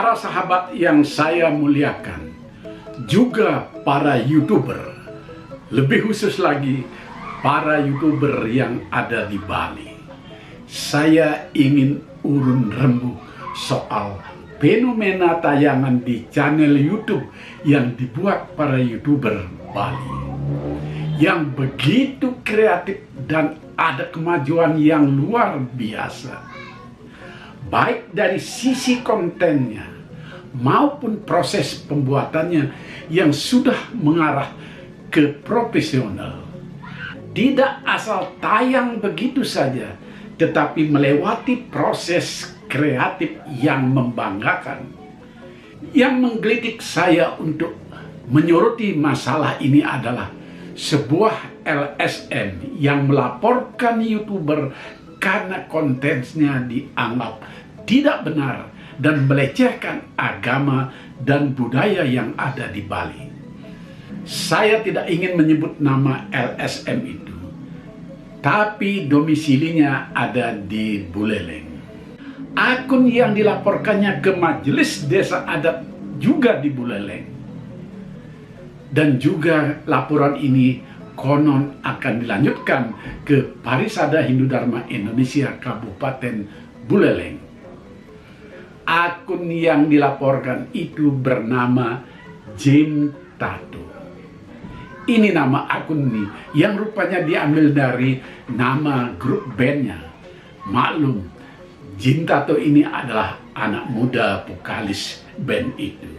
Para sahabat yang saya muliakan, juga para YouTuber, lebih khusus lagi para YouTuber yang ada di Bali. Saya ingin urun rembuk soal fenomena tayangan di channel YouTube yang dibuat para YouTuber Bali, yang begitu kreatif dan ada kemajuan yang luar biasa, baik dari sisi kontennya maupun proses pembuatannya yang sudah mengarah ke profesional. Tidak asal tayang begitu saja, tetapi melewati proses kreatif yang membanggakan. Yang menggelitik saya untuk menyoroti masalah ini adalah sebuah LSM yang melaporkan YouTuber karena kontennya dianggap tidak benar dan melecehkan agama dan budaya yang ada di Bali. Saya tidak ingin menyebut nama LSM itu, tapi domisilinya ada di Buleleng. Akun yang dilaporkannya ke Majelis Desa Adat juga di Buleleng. Dan juga laporan ini konon akan dilanjutkan ke Parisada Hindu Dharma Indonesia Kabupaten Buleleng. Akun yang dilaporkan itu bernama Jim Tato. Ini nama akun ini yang rupanya diambil dari nama grup bandnya. Maklum, Jim Tato ini adalah anak muda vokalis band itu.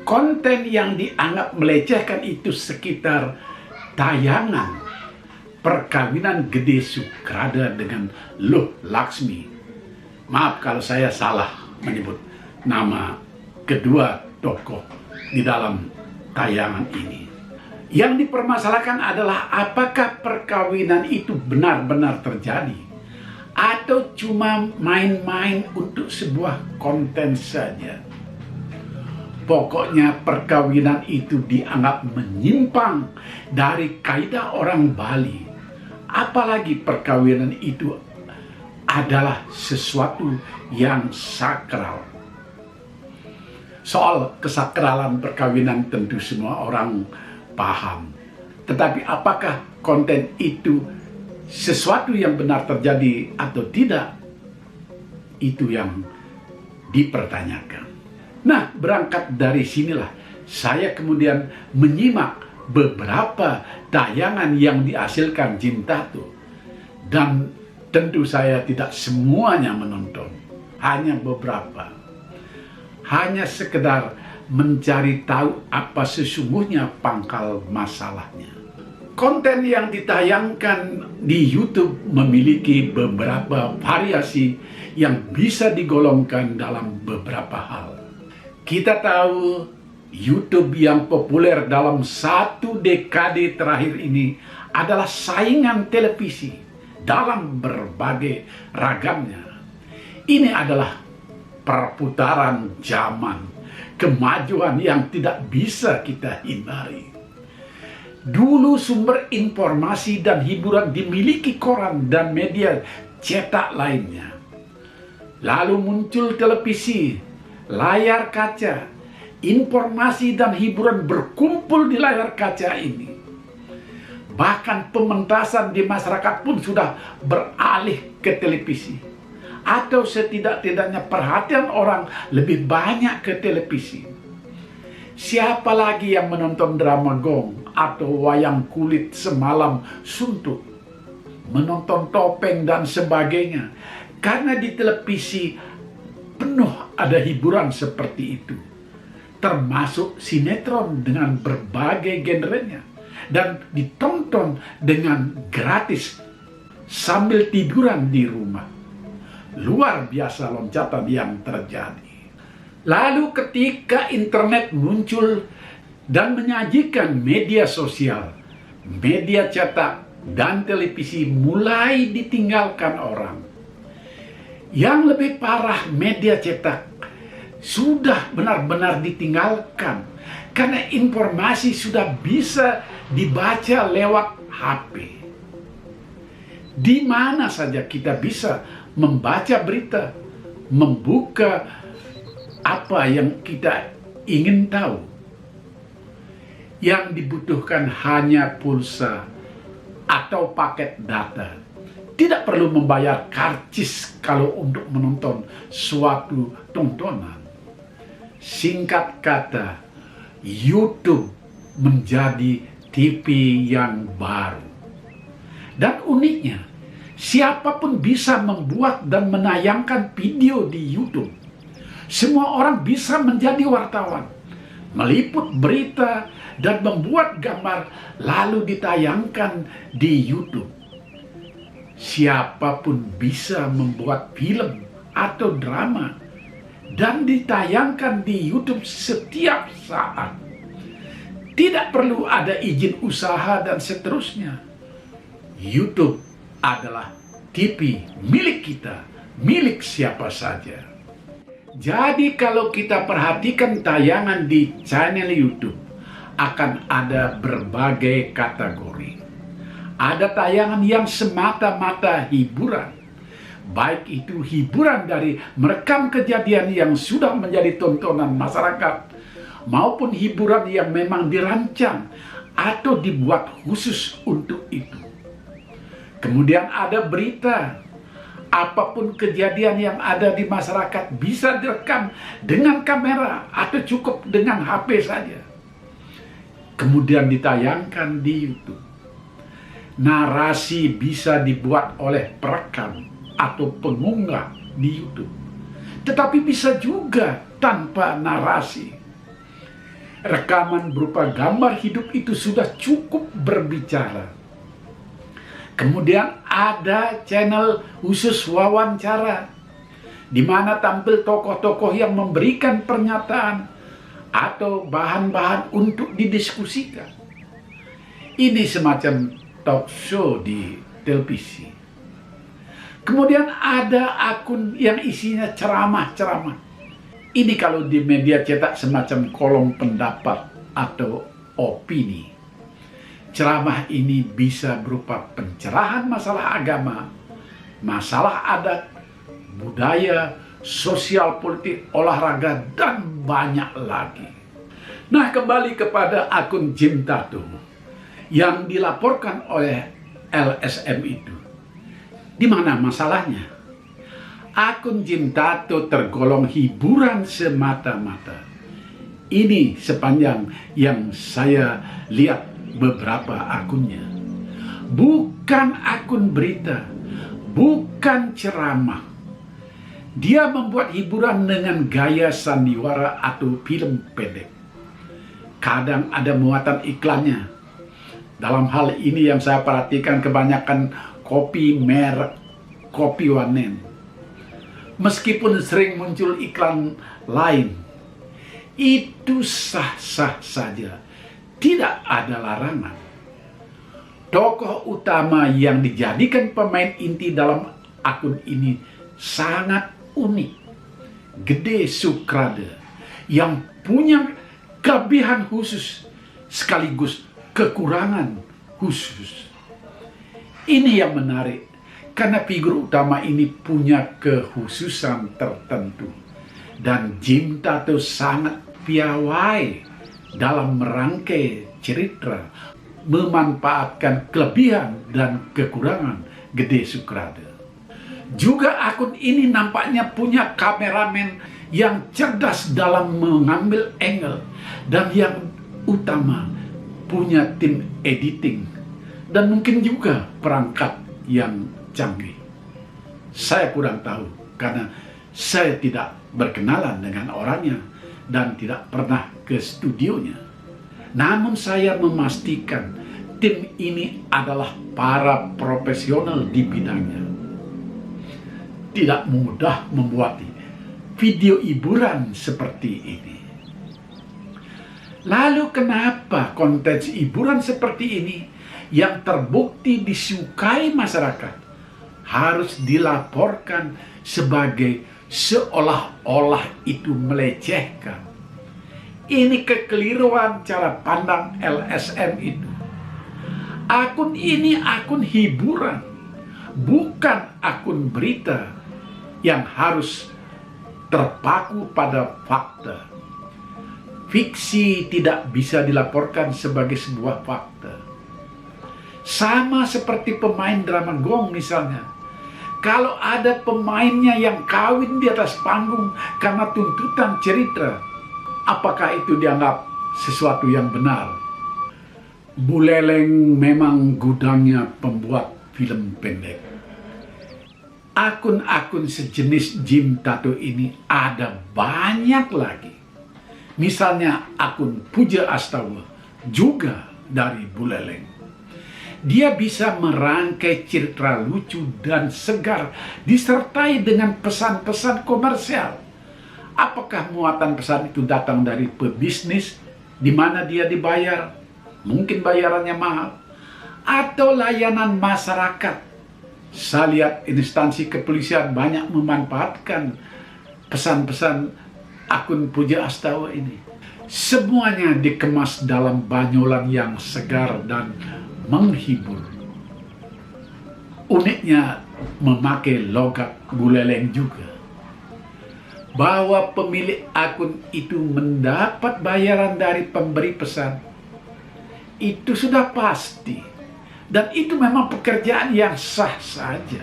Konten yang dianggap melecehkan itu sekitar tayangan perkawinan Gede Sukrada dengan Luh Laksmi. Maaf kalau saya salah menyebut nama kedua tokoh di dalam tayangan ini. Yang dipermasalahkan adalah apakah perkawinan itu benar-benar terjadi atau cuma main-main untuk sebuah konten saja. Pokoknya perkawinan itu dianggap menyimpang dari kaidah orang Bali. Apalagi perkawinan itu adalah sesuatu yang sakral. Soal kesakralan perkawinan tentu semua orang paham. Tetapi apakah konten itu sesuatu yang benar terjadi atau tidak? Itu yang dipertanyakan. Nah, berangkat dari sinilah saya kemudian menyimak beberapa tayangan yang dihasilkan Jim Tato. Dan tentu saya tidak semuanya menonton, hanya beberapa. Hanya sekedar mencari tahu apa sesungguhnya pangkal masalahnya. Konten yang ditayangkan di YouTube memiliki beberapa variasi yang bisa digolongkan dalam beberapa hal. Kita tahu YouTube yang populer dalam 1 dekade terakhir ini adalah saingan televisi dalam berbagai ragamnya. Ini adalah perputaran zaman, kemajuan yang tidak bisa kita hindari. Dulu sumber informasi dan hiburan dimiliki koran dan media cetak lainnya. Lalu muncul televisi, layar kaca, informasi dan hiburan berkumpul di layar kaca ini. Bahkan pementasan di masyarakat pun sudah beralih ke televisi. Atau setidak-tidaknya perhatian orang lebih banyak ke televisi. Siapa lagi yang menonton drama gong atau wayang kulit semalam suntuk, menonton topeng dan sebagainya? Karena di televisi penuh ada hiburan seperti itu, termasuk sinetron dengan berbagai genrenya, dan ditonton dengan gratis sambil tiduran di rumah. Luar biasa loncatan yang terjadi. Lalu ketika internet muncul dan menyajikan media sosial, media cetak dan televisi mulai ditinggalkan orang. Yang lebih parah, media cetak sudah benar-benar ditinggalkan karena informasi sudah bisa dibaca lewat HP. Di mana saja kita bisa membaca berita, membuka apa yang kita ingin tahu. Yang dibutuhkan hanya pulsa atau paket data. Tidak perlu membayar karcis kalau untuk menonton suatu tontonan. Singkat kata, YouTube menjadi TV yang baru. Dan uniknya, siapapun bisa membuat dan menayangkan video di YouTube. Semua orang bisa menjadi wartawan, meliput berita, dan membuat gambar lalu ditayangkan di YouTube. Siapapun bisa membuat film atau drama dan ditayangkan di YouTube setiap saat. Tidak perlu ada izin usaha dan seterusnya. YouTube adalah TV milik kita, milik siapa saja. Jadi kalau kita perhatikan tayangan di channel YouTube, akan ada berbagai kategori. Ada tayangan yang semata-mata hiburan, baik itu hiburan dari merekam kejadian yang sudah menjadi tontonan masyarakat, maupun hiburan yang memang dirancang atau dibuat khusus untuk itu. Kemudian ada berita. Apapun kejadian yang ada di masyarakat bisa direkam dengan kamera atau cukup dengan HP saja. Kemudian ditayangkan di YouTube. Narasi bisa dibuat oleh perekam atau pengunggah di YouTube. Tetapi bisa juga tanpa narasi. Rekaman berupa gambar hidup itu sudah cukup berbicara. Kemudian ada channel khusus wawancara, di mana tampil tokoh-tokoh yang memberikan pernyataan atau bahan-bahan untuk didiskusikan. Ini semacam talk show di televisi. Kemudian ada akun yang isinya ceramah-ceramah. Ini kalau di media cetak semacam kolom pendapat atau opini. Ceramah ini bisa berupa pencerahan masalah agama, masalah adat, budaya, sosial politik, olahraga, dan banyak lagi. Nah, kembali kepada akun Jim Tato yang dilaporkan oleh LSM itu. Di mana masalahnya? Akun Jim Tato tergolong hiburan semata-mata. Ini sepanjang yang saya lihat beberapa akunnya. Bukan akun berita, bukan ceramah. Dia membuat hiburan dengan gaya sandiwara atau film pendek. Kadang ada muatan iklannya. Dalam hal ini yang saya perhatikan kebanyakan kopi merek Kopi Wanen. Meskipun sering muncul iklan lain, itu sah-sah saja. Tidak ada larangan. Tokoh utama yang dijadikan pemain inti dalam akun ini sangat unik. Gede Sukrada yang punya kelebihan khusus sekaligus kekurangan khusus. Ini yang menarik karena figur utama ini punya kekhususan tertentu. Dan Jim Tato sangat piawai dalam merangkai cerita, memanfaatkan kelebihan dan kekurangan Gede Sukrada. Juga akun ini nampaknya punya kameramen yang cerdas dalam mengambil angle, dan yang utama punya tim editing dan mungkin juga perangkat yang canggih. Saya kurang tahu karena saya tidak berkenalan dengan orangnya dan tidak pernah ke studionya. Namun saya memastikan tim ini adalah para profesional di bidangnya. Tidak mudah membuat video hiburan seperti ini. Lalu kenapa konten hiburan seperti ini yang terbukti disukai masyarakat harus dilaporkan sebagai seolah-olah itu melecehkan? Ini kekeliruan cara pandang LSM itu. Akun ini akun hiburan, bukan akun berita yang harus terpaku pada fakta. Fiksi tidak bisa dilaporkan sebagai sebuah fakta. Sama seperti pemain drama gong misalnya. Kalau ada pemainnya yang kawin di atas panggung karena tuntutan cerita, apakah itu dianggap sesuatu yang benar? Buleleng memang gudangnya pembuat film pendek. Akun-akun sejenis Jim Tato ini ada banyak lagi. Misalnya akun Puja Astawa, juga dari Buleleng. Dia bisa merangkai cerita lucu dan segar disertai dengan pesan-pesan komersial. Apakah muatan pesan itu datang dari pebisnis di mana dia dibayar? Mungkin bayarannya mahal. Atau layanan masyarakat. Saya lihat instansi kepolisian banyak memanfaatkan pesan-pesan akun Puja Astawa ini. Semuanya dikemas dalam banyolan yang segar dan menghibur. Uniknya memakai logat Buleleng juga. Bahwa pemilik akun itu mendapat bayaran dari pemberi pesan, itu sudah pasti. Dan itu memang pekerjaan yang sah saja.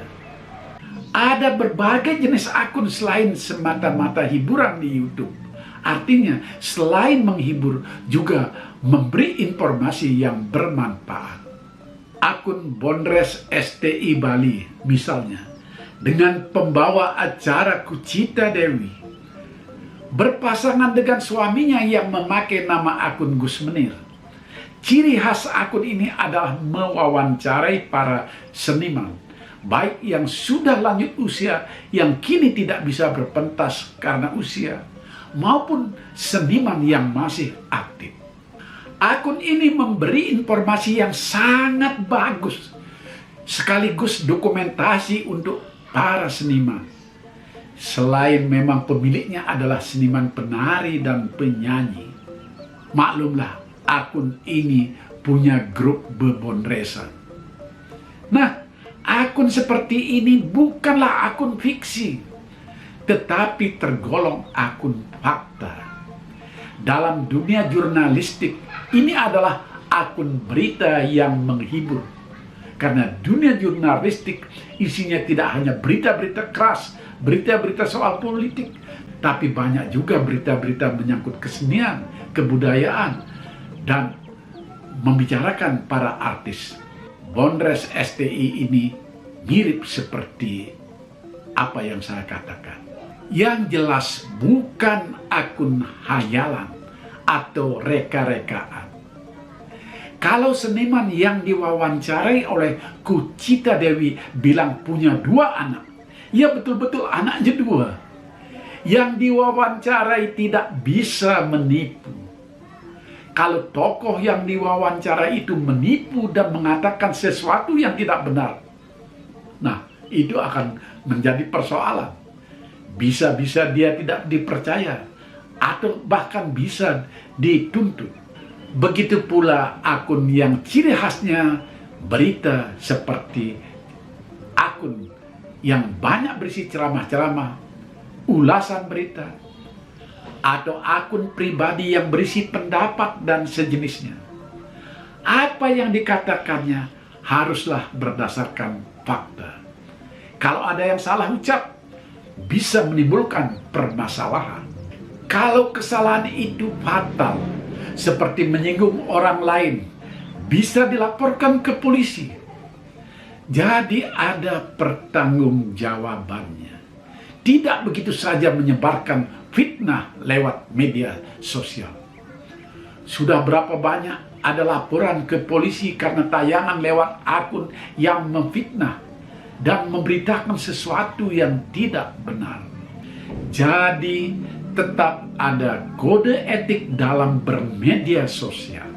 Ada berbagai jenis akun selain semata-mata hiburan di YouTube. Artinya, selain menghibur, juga memberi informasi yang bermanfaat. Akun Bondres STI Bali, misalnya, dengan pembawa acara Kucita Dewi, berpasangan dengan suaminya yang memakai nama akun Gus Menir. Ciri khas akun ini adalah mewawancarai para seniman, baik yang sudah lanjut usia yang kini tidak bisa berpentas karena usia, maupun seniman yang masih aktif. Akun ini memberi informasi yang sangat bagus, sekaligus dokumentasi untuk para seniman. Selain memang pemiliknya adalah seniman penari dan penyanyi, maklumlah, akun ini punya grup bebondresan. Nah, akun seperti ini bukanlah akun fiksi, tetapi tergolong akun fakta. Dalam dunia jurnalistik, ini adalah akun berita yang menghibur. Karena dunia jurnalistik isinya tidak hanya berita-berita keras, berita-berita soal politik, tapi banyak juga berita-berita menyangkut kesenian, kebudayaan, dan membicarakan para artis. Bondres STI ini mirip seperti apa yang saya katakan. Yang jelas bukan akun hayalan atau reka-rekaan. Kalau seniman yang diwawancarai oleh Kucita Dewi bilang punya 2 anak, ya betul-betul anaknya 2. Yang diwawancarai tidak bisa menipu. Kalau tokoh yang diwawancara itu menipu dan mengatakan sesuatu yang tidak benar, nah itu akan menjadi persoalan. Bisa-bisa dia tidak dipercaya atau bahkan bisa dituntut. Begitu pula akun yang ciri khasnya berita seperti akun yang banyak berisi ceramah-ceramah, ulasan berita, atau akun pribadi yang berisi pendapat dan sejenisnya. Apa yang dikatakannya haruslah berdasarkan fakta. Kalau ada yang salah ucap, bisa menimbulkan permasalahan. Kalau kesalahan itu fatal, seperti menyinggung orang lain, bisa dilaporkan ke polisi. Jadi ada pertanggungjawabannya. Tidak begitu saja menyebarkan fitnah lewat media sosial. Sudah berapa banyak ada laporan ke polisi karena tayangan lewat akun yang memfitnah dan memberitakan sesuatu yang tidak benar. Jadi tetap ada kode etik dalam bermedia sosial,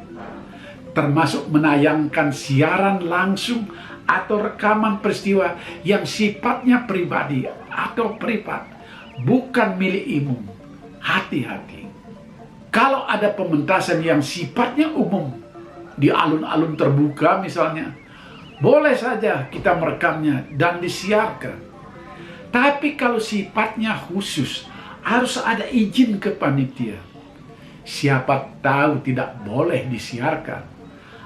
termasuk menayangkan siaran langsung atau rekaman peristiwa yang sifatnya pribadi atau privat, bukan milik umum. Hati-hati. Kalau ada pementasan yang sifatnya umum, di alun-alun terbuka misalnya, boleh saja kita merekamnya dan disiarkan. Tapi kalau sifatnya khusus harus ada izin ke panitia. Siapa tahu tidak boleh disiarkan.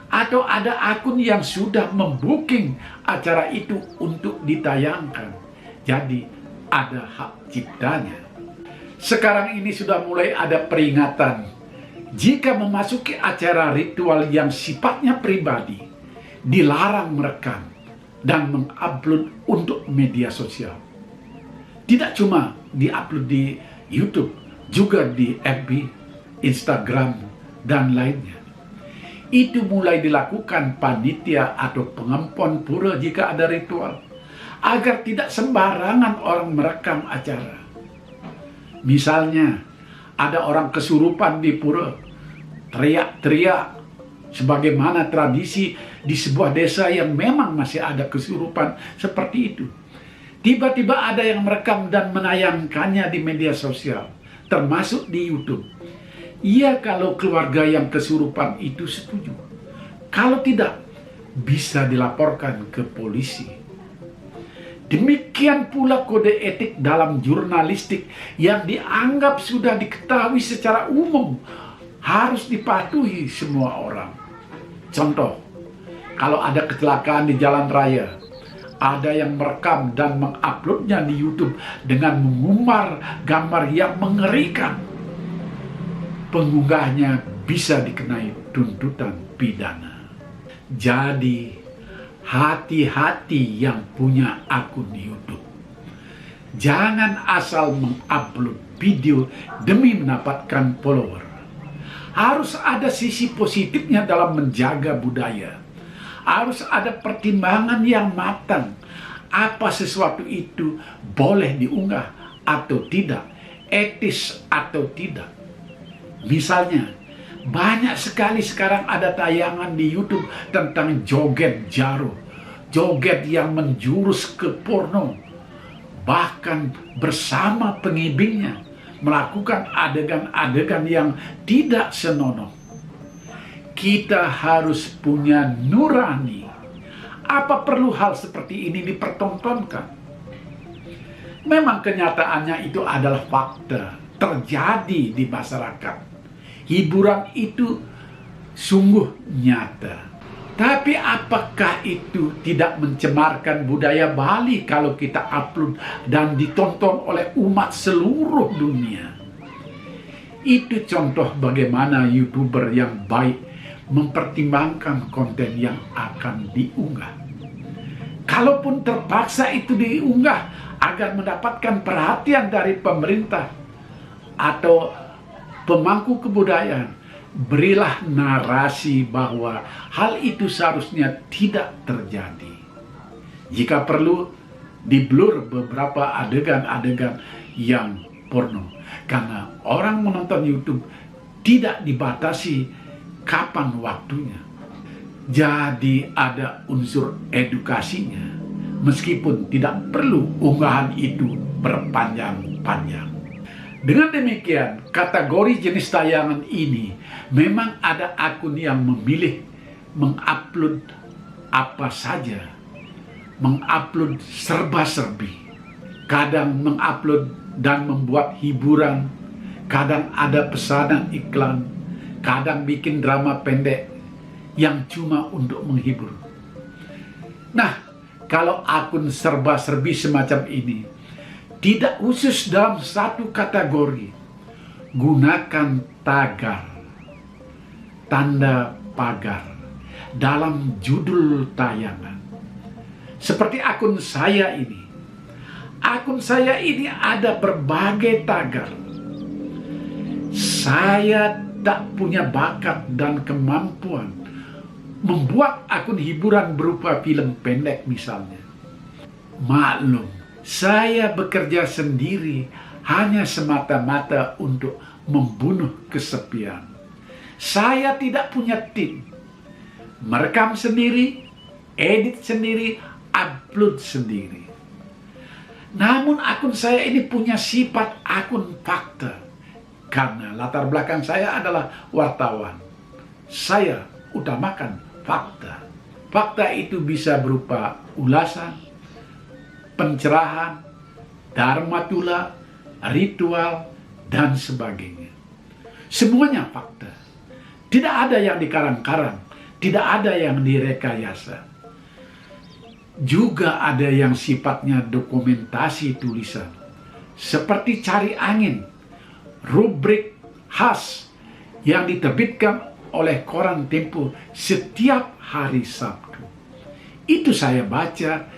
Atau ada akun yang sudah membooking acara itu untuk ditayangkan. Jadi ada hak ciptanya. Sekarang ini sudah mulai ada peringatan. Jika memasuki acara ritual yang sifatnya pribadi, dilarang merekam dan mengupload untuk media sosial. Tidak cuma diupload di YouTube, juga di FB, Instagram, dan lainnya. Itu mulai dilakukan panitia atau pengempon pura jika ada ritual, agar tidak sembarangan orang merekam acara. Misalnya, ada orang kesurupan di pura, teriak-teriak, sebagaimana tradisi di sebuah desa yang memang masih ada kesurupan seperti itu. Tiba-tiba ada yang merekam dan menayangkannya di media sosial, termasuk di YouTube. Iya, kalau keluarga yang kesurupan itu setuju. Kalau tidak, bisa dilaporkan ke polisi. Demikian pula kode etik dalam jurnalistik yang dianggap sudah diketahui secara umum harus dipatuhi semua orang. Contoh, kalau ada kecelakaan di jalan raya, ada yang merekam dan menguploadnya di YouTube dengan mengumbar gambar yang mengerikan, pengunggahnya bisa dikenai tuntutan pidana. Jadi, hati-hati yang punya akun YouTube. Jangan asal mengupload video demi mendapatkan follower. Harus ada sisi positifnya dalam menjaga budaya. Harus ada pertimbangan yang matang. Apa sesuatu itu boleh diunggah atau tidak, etis atau tidak. Misalnya, banyak sekali sekarang ada tayangan di YouTube tentang joget jaro, joget yang menjurus ke porno, bahkan bersama pengibingnya melakukan adegan-adegan yang tidak senonoh. Kita harus punya nurani. Apa perlu hal seperti ini dipertontonkan? Memang kenyataannya itu adalah fakta, terjadi di masyarakat. Hiburan itu sungguh nyata. Tapi apakah itu tidak mencemarkan budaya Bali kalau kita upload dan ditonton oleh umat seluruh dunia? Itu contoh bagaimana YouTuber yang baik mempertimbangkan konten yang akan diunggah. Kalaupun terpaksa itu diunggah agar mendapatkan perhatian dari pemerintah atau pemangku kebudayaan, berilah narasi bahwa hal itu seharusnya tidak terjadi. Jika perlu, di-blur beberapa adegan-adegan yang porno. Karena orang menonton YouTube tidak dibatasi kapan waktunya. Jadi ada unsur edukasinya, meskipun tidak perlu unggahan itu berpanjang-panjang. Dengan demikian, kategori jenis tayangan ini memang ada akun yang memilih mengupload apa saja, mengupload serba-serbi, kadang mengupload dan membuat hiburan, kadang ada pesanan iklan, kadang bikin drama pendek yang cuma untuk menghibur. Nah, kalau akun serba-serbi semacam ini tidak khusus dalam satu kategori, gunakan tagar, tanda pagar dalam judul tayangan. Seperti akun saya ini. Akun saya ini ada berbagai tagar. Saya tak punya bakat dan kemampuan membuat akun hiburan berupa film pendek misalnya. Maklum, saya bekerja sendiri hanya semata-mata untuk membunuh kesepian. Saya tidak punya tim. Merekam sendiri, edit sendiri, upload sendiri. Namun akun saya ini punya sifat akun fakta. Karena latar belakang saya adalah wartawan. Saya utamakan fakta. Fakta itu bisa berupa ulasan, pencerahan, dharma tula, ritual, dan sebagainya. Semuanya fakta. Tidak ada yang dikarang-karang, tidak ada yang direkayasa. Juga ada yang sifatnya dokumentasi tulisan, seperti Cari Angin, rubrik khas yang diterbitkan oleh koran Tempo setiap hari Sabtu. Itu saya baca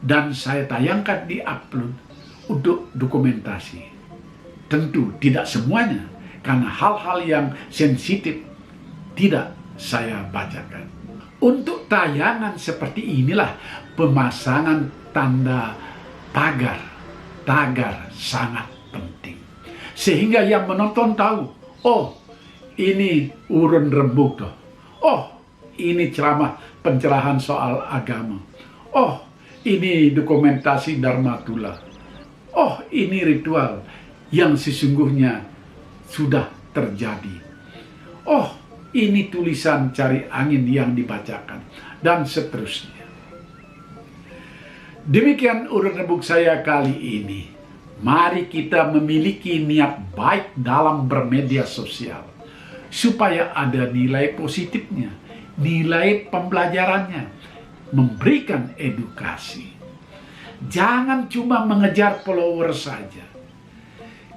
dan saya tayangkan di upload untuk dokumentasi. Tentu tidak semuanya, karena hal-hal yang sensitif tidak saya bacakan. Untuk tayangan seperti inilah pemasangan tanda tagar sangat penting. Sehingga yang menonton tahu, oh ini urun rembuk toh. Oh, ini ceramah pencerahan soal agama. Oh, ini dokumentasi Dharma Tula. Oh, ini ritual yang sesungguhnya sudah terjadi. Oh, ini tulisan Cari Angin yang dibacakan, dan seterusnya. Demikian urun rembuk saya kali ini. Mari kita memiliki niat baik dalam bermedia sosial, supaya ada nilai positifnya, nilai pembelajarannya, memberikan edukasi. Jangan cuma mengejar follower saja.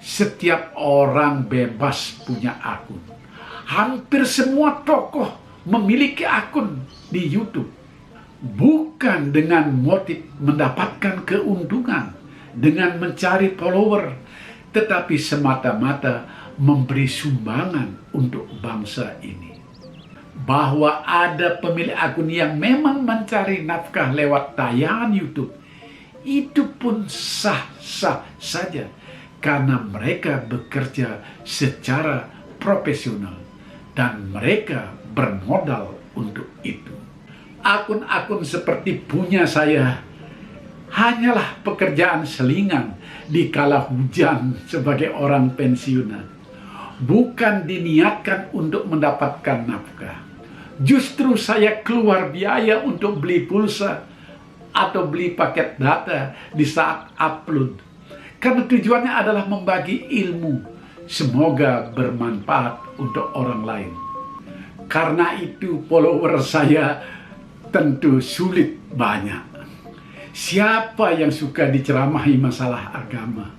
Setiap orang bebas punya akun. Hampir semua tokoh memiliki akun di YouTube. Bukan dengan motif mendapatkan keuntungan, dengan mencari follower, tetapi semata-mata memberi sumbangan untuk bangsa ini. Bahwa ada pemilik akun yang memang mencari nafkah lewat tayangan YouTube, itu pun sah-sah saja, karena mereka bekerja secara profesional dan mereka bermodal untuk itu. Akun-akun seperti punya saya hanyalah pekerjaan selingan di kala hujan sebagai orang pensiunan. Bukan diniatkan untuk mendapatkan nafkah. Justru saya keluar biaya untuk beli pulsa atau beli paket data di saat upload. Karena tujuannya adalah membagi ilmu. Semoga bermanfaat untuk orang lain. Karena itu follower saya tentu sulit banyak. Siapa yang suka diceramahi masalah agama?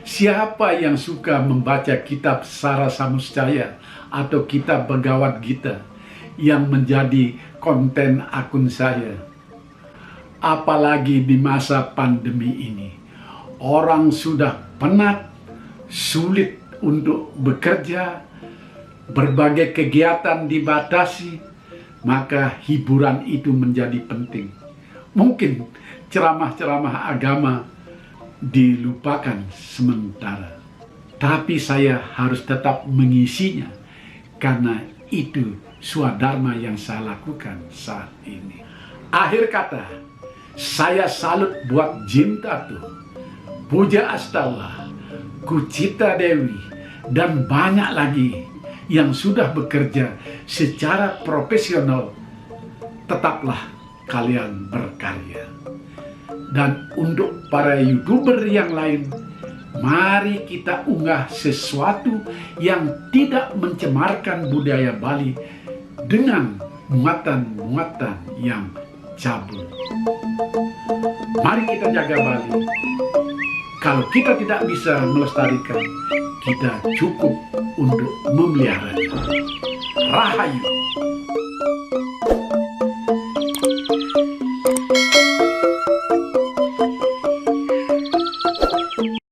Siapa yang suka membaca kitab Sara Samuscaya atau kitab Bhagavad Gita yang menjadi konten akun saya? Apalagi di masa pandemi ini. Orang sudah penat, sulit untuk bekerja, berbagai kegiatan dibatasi, maka hiburan itu menjadi penting. Mungkin ceramah-ceramah agama dilupakan sementara, tapi saya harus tetap mengisinya karena itu swadharma yang saya lakukan saat ini. Akhir kata, saya salut buat Jim Tato, Puja Astawa, Kucita Dewi, dan banyak lagi yang sudah bekerja secara profesional. Tetaplah kalian berkarya. Dan untuk para YouTuber yang lain, mari kita unggah sesuatu yang tidak mencemarkan budaya Bali dengan muatan-muatan yang cabul. Mari kita jaga Bali. Kalau kita tidak bisa melestarikan, kita cukup untuk memeliharanya. Rahayu.